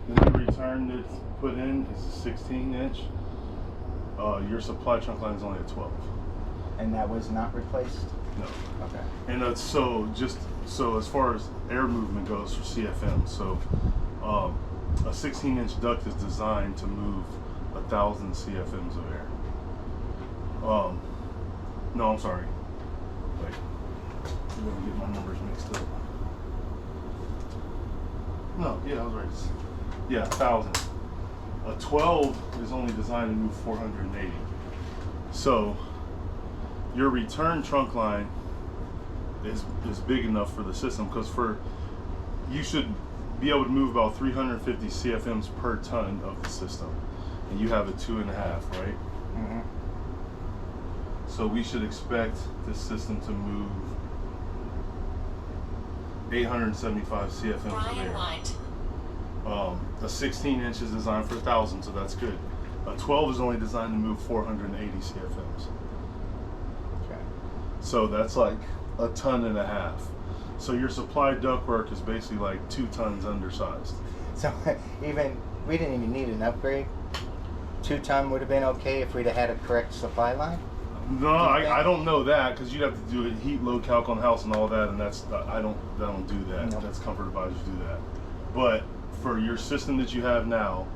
The new return that's put in is a 16 inch. Your supply trunk line is only a 12. And that was not replaced? No. Okay. And that's so as far as air movement goes for CFM, so a 16 inch duct is designed to move 1,000 CFMs of air. No, I'm sorry. Wait, I'm gonna get my numbers mixed up. No, yeah, I was right. Yeah, 1,000. A 12 is only designed to move 480. So your return trunk line is big enough for the system, because you should be able to move about 350 CFMs per ton of the system, and you have a 2.5, right? Mm-hmm. So we should expect this system to move 875 CFMs of air. A 16 inch is designed for 1,000, so that's good. A 12 is only designed to move 480 CFMs. Okay. So that's like 1.5 tons. So your supply ductwork is basically like 2 tons undersized. So we didn't even need an upgrade. 2 ton would have been okay if we'd have had a correct supply line? No, I don't know that, because you'd have to do a heat load calc on the house and all that, and I don't do that. Nope. That's Comfort Advisors do that. But for your system that you have now,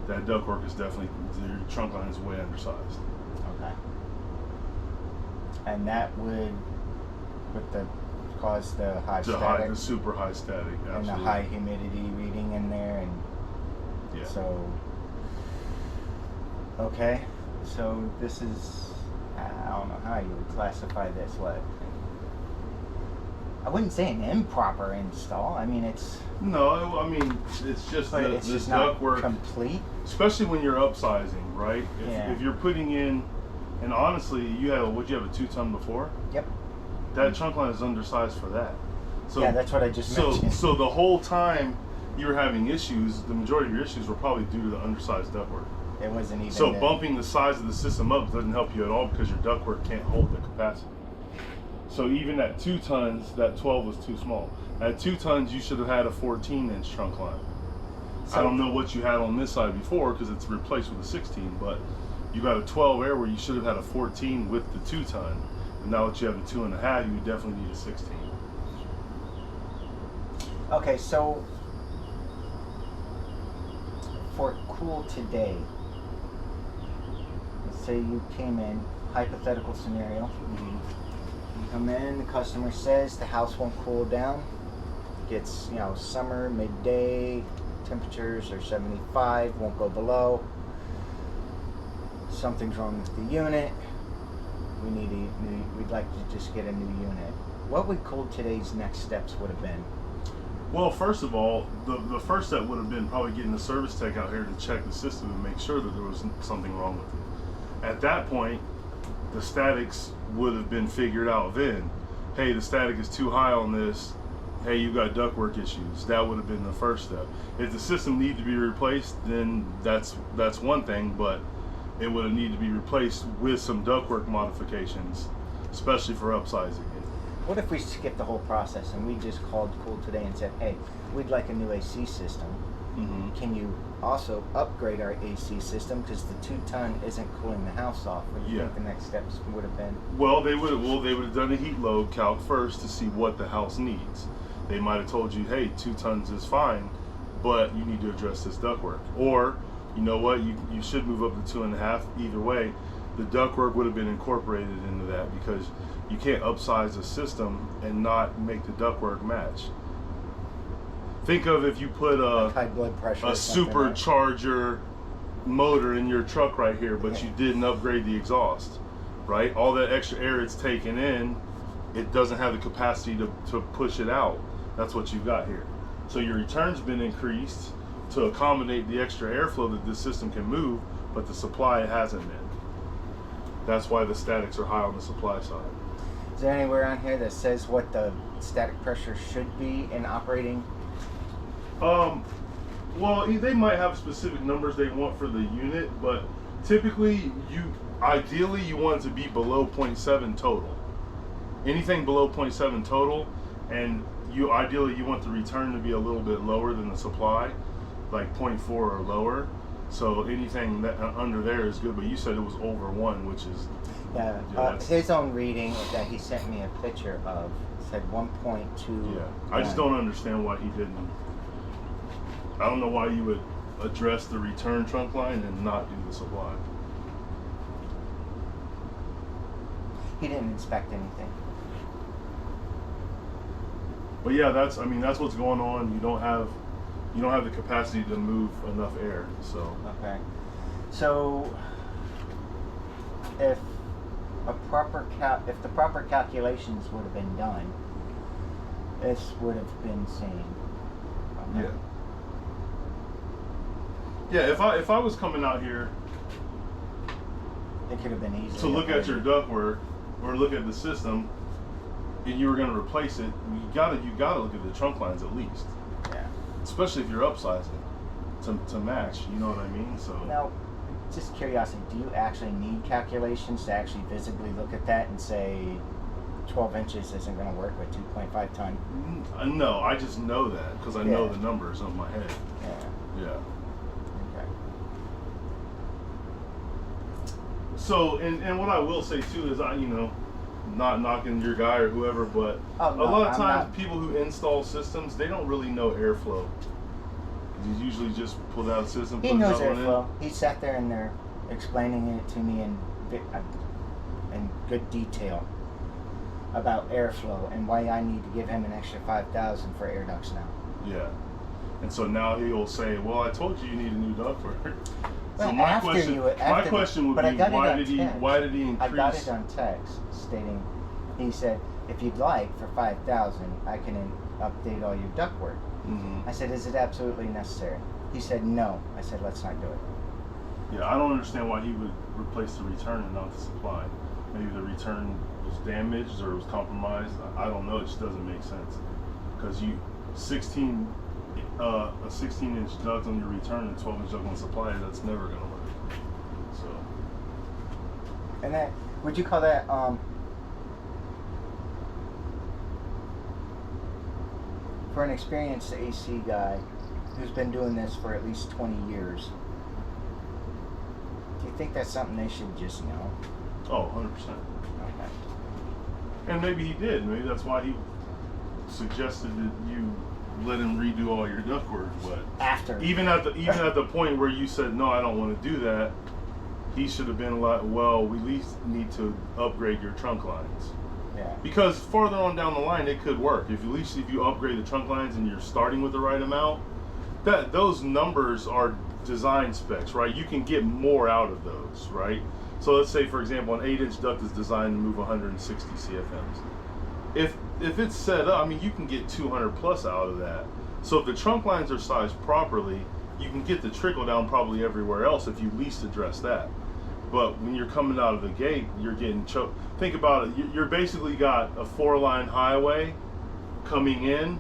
that ductwork is definitely, your trunk line is way undersized. Okay. And that would cause the high static, The super high static, absolutely. and the high humidity reading in there, and yeah. so okay. So this is, I don't know how you would classify this. What? I wouldn't say an improper install. I mean, it's. No, I mean, it's just But the it's just not ductwork, complete. especially when you're upsizing, right? Yeah. If you're putting in, and honestly, you have a 2-ton before? Yep. That trunk line is undersized for that. So Yeah, that's what I just mentioned. So the whole time you were having issues, the majority of your issues were probably due to the undersized ductwork. It wasn't even. So bumping the size of the system up doesn't help you at all, because your ductwork can't hold the capacity. So even at 2 tons, that 12 was too small. At 2 tons, you should have had a 14 inch trunk line. So, I don't know what you had on this side before, because it's replaced with a 16, but you got a 12 air where you should have had a 14 with the 2 ton. And now that you have a 2.5, you would definitely need a 16. Okay, so for cool today, let's say you came in, hypothetical scenario. Mm-hmm. You come in, the customer says the house won't cool down. Gets, summer, midday, temperatures are 75, won't go below. Something's wrong with the unit. We'd like to just get a new unit. What would Cool Today's next steps would have been? Well, first of all, the first step would have been probably getting a service tech out here to check the system and make sure that there was something wrong with it. At that point, the statics would have been figured out then. Hey, the static is too high on this. Hey, you got ductwork issues. That would have been the first step. If the system needed to be replaced, then that's one thing, but it would have needed to be replaced with some ductwork modifications, especially for upsizing it. What if we skipped the whole process and we just called Cool Today and said, hey, we'd like a new AC system. Mm-hmm. Can you also upgrade our AC system, because the 2 ton isn't cooling the house off? What do you think the next steps would have been? Well, they would have done a heat load calc first to see what the house needs. They might have told you, hey, 2 tons is fine, but you need to address this ductwork. Or, you know what, you should move up to 2.5. Either way, the ductwork would have been incorporated into that, because you can't upsize a system and not make the ductwork match. Think of if you put High blood pressure, a supercharger motor in your truck right here, but you didn't upgrade the exhaust, right? All that extra air it's taken in, it doesn't have the capacity to push it out. That's what you've got here. So your return's been increased to accommodate the extra airflow that this system can move, but the supply hasn't been. That's why the statics are high on the supply side. Is there anywhere on here that says what the static pressure should be in operating? Well, they might have specific numbers they want for the unit, but typically, ideally you want it to be below 0.7 total. Anything below 0.7 total, and ideally you want the return to be a little bit lower than the supply. like 0.4 or lower. So anything that under there is good. But you said it was over 1, which is his own reading that he sent me a picture of said 1.2. Yeah, I just don't understand why he didn't. I don't know why you would address the return trunk line and not do the supply. He didn't inspect anything. But yeah, that's what's going on. You don't have the capacity to move enough air. So Okay. So if the proper calculations would have been done, this would have been seen. Okay. yeah. Yeah, if I was coming out here It could have been easy to look at your ductwork or look at the system, and you were going to replace it, you gotta look at the trunk lines at least. Yeah. Especially if you're upsizing to match. You know what I mean? So Now, just curiosity, do you actually need calculations to actually visibly look at that and say 12 inches isn't going to work with 2.5 ton? No, I just know that because I know the numbers on my head. Yeah. Yeah. Okay. So, and what I will say too is not knocking your guy or whoever, but a lot of times people who install systems, they don't really know airflow. You usually just pull that system. He knows airflow. He sat there and they're explaining it to me in good detail about airflow and why I need to give him an extra $5,000 for air ducts now. Yeah. And so now he'll say, "Well, I told you need a new ductwork." Well, So my question would be, why did he increase? I got it on text stating, he said, if you'd like for $5,000, I can update all your ductwork. Mm-hmm. I said, is it absolutely necessary? He said, no. I said, let's not do it. Yeah, I don't understand why he would replace the return and not the supply. Maybe the return was damaged or was compromised. I don't know. It just doesn't make sense because a 16-inch duct on your return and 12-inch duct on supply, that's never going to work. So. And that, would you call that, for an experienced AC guy who's been doing this for at least 20 years, do you think that's something they should just know? Oh, 100%. Okay. And maybe he did. Maybe that's why he suggested that you let him redo all your ductwork. But after, even at the point where you said no, I don't want to do that, he should have been like, well, we at least need to upgrade your trunk lines. Yeah. Because farther on down the line, it could work. If you upgrade the trunk lines and you're starting with the right amount, those numbers are design specs, right? You can get more out of those, right? So let's say, for example, an 8-inch duct is designed to move 160 CFMs. If it's set up, you can get 200 plus out of that. So if the trunk lines are sized properly, you can get the trickle down probably everywhere else if you at least address that. But when you're coming out of the gate, you're getting choked. Think about it. You're basically got a 4-line highway coming in,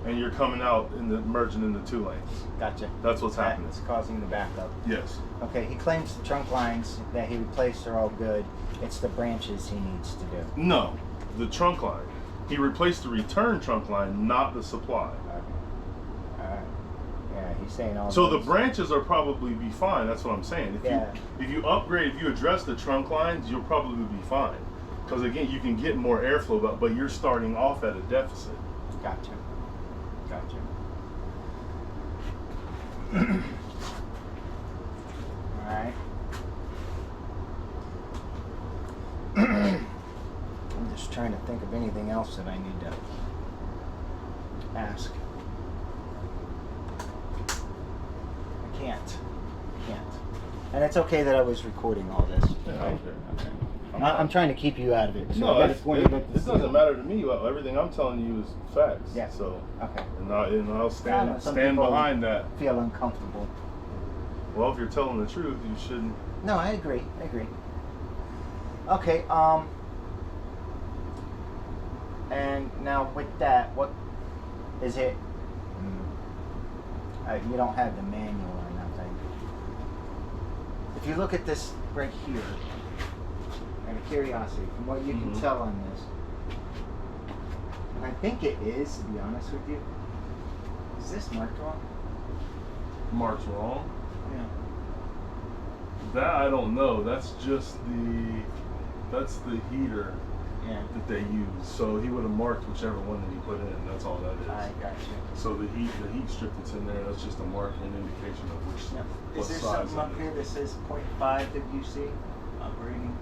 and you're coming out merging into 2 lanes. Gotcha. That's what's happening. It's causing the backup. Yes. Okay, he claims the trunk lines that he replaced are all good. It's the branches he needs to do. No, the trunk line. He replaced the return trunk line, not the supply. Okay. All right. Yeah, he's saying all. So the branches are probably be fine. That's what I'm saying. If you address the trunk lines, you'll probably be fine. Because again, you can get more airflow, but you're starting off at a deficit. Gotcha. All right. I'm just trying to think of anything else that I need to ask. I can't. And it's okay that I was recording all this. Yeah, okay. I'm trying to keep you out of it. So No, I it this doesn't matter to me. Everything I'm telling you is facts. Yeah. So. Okay. And I'll stand Some people behind that. Feel uncomfortable. Well, if you're telling the truth, you shouldn't. No, I agree. Okay. And now with that, what is it? You don't have the manual or nothing. If you look at this right here, out of curiosity, from what you can tell on this, and I think it is, to be honest with you, is this marked wrong? marked wrong. Yeah. That I don't know. That's just the heater Yeah. that they use. So he would have marked whichever one that he put in. That's all that is. I got you. So the heat strip that's in there, that's just a marker and indication of which Yep. what Is there size something up it is. here that says 0.5 WC operating?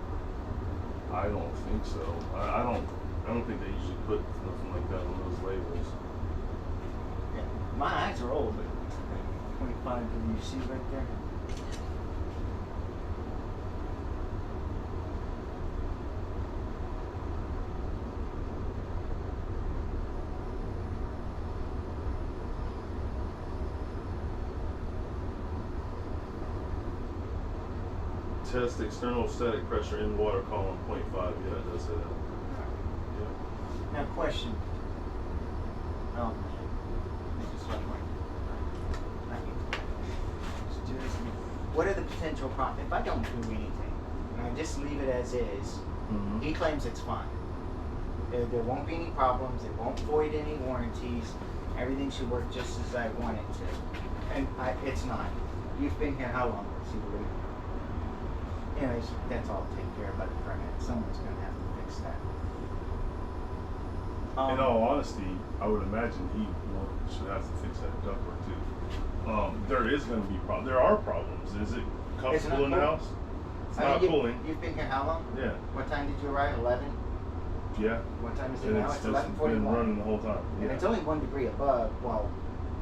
I don't think so. I don't think they usually put nothing like that on those labels. Yeah. My eyes are old, but 0.5 WC right there. Test external static pressure in water column 0.5. Yeah, it does say that. Yeah. Now, question. Oh, I just left mine. Not you. Just do this. What are the potential problems if I don't do anything and I just leave it as is? Mm-hmm. He claims it's fine. There won't be any problems. It won't void any warranties. Everything should work just as I want it to. And it's not. You've been here how long? See, anyways, that's all taken care of by the permit. Someone's going to have to fix that. In all honesty, I would imagine he should have to fix that ductwork too. There is going to be There are problems. Is it comfortable in the house? It's not cooling. You've been here how long? Yeah. What time did you arrive? 11? Yeah. What time is it And now? It's been 11:41. running the whole time. And Yeah. it's only 1 degree above. Well,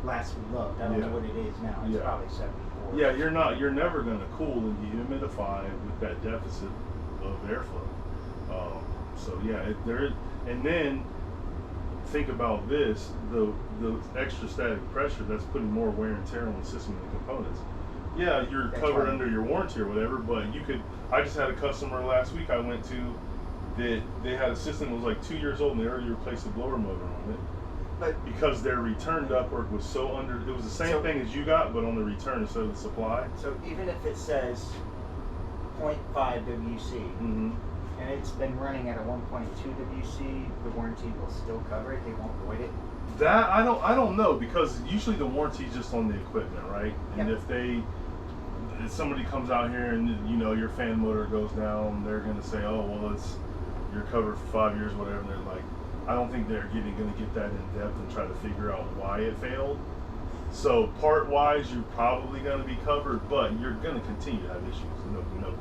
last we looked. I don't know Yeah. what it is now. It's Yeah. probably 74. Yeah, you're never going to cool and dehumidify with that deficit of airflow. So yeah, and then think about this: the extra static pressure, that's putting more wear and tear on the system and the components. Yeah, you're That's covered right. under your warranty or whatever, but you could. I just had a customer last week I went to that they had a system that was like 2 years old and they already replaced the blower motor on it. But Because their return ductwork was so under, it was the same thing as you got, but on the return instead of the supply. so even if it says 0.5 WC Mm-hmm. and it's been running at a 1.2 WC, the warranty will still cover it. They won't void it. That I don't know, because usually the warranty is just on the equipment, right? And Yep. if somebody comes out here and your fan motor goes down, they're gonna say, oh well, you're covered for 5 years, whatever. And they're like, I don't think they're gonna get that in depth and try to figure out why it failed. So part wise, you're probably gonna be covered, but you're gonna continue to have issues. No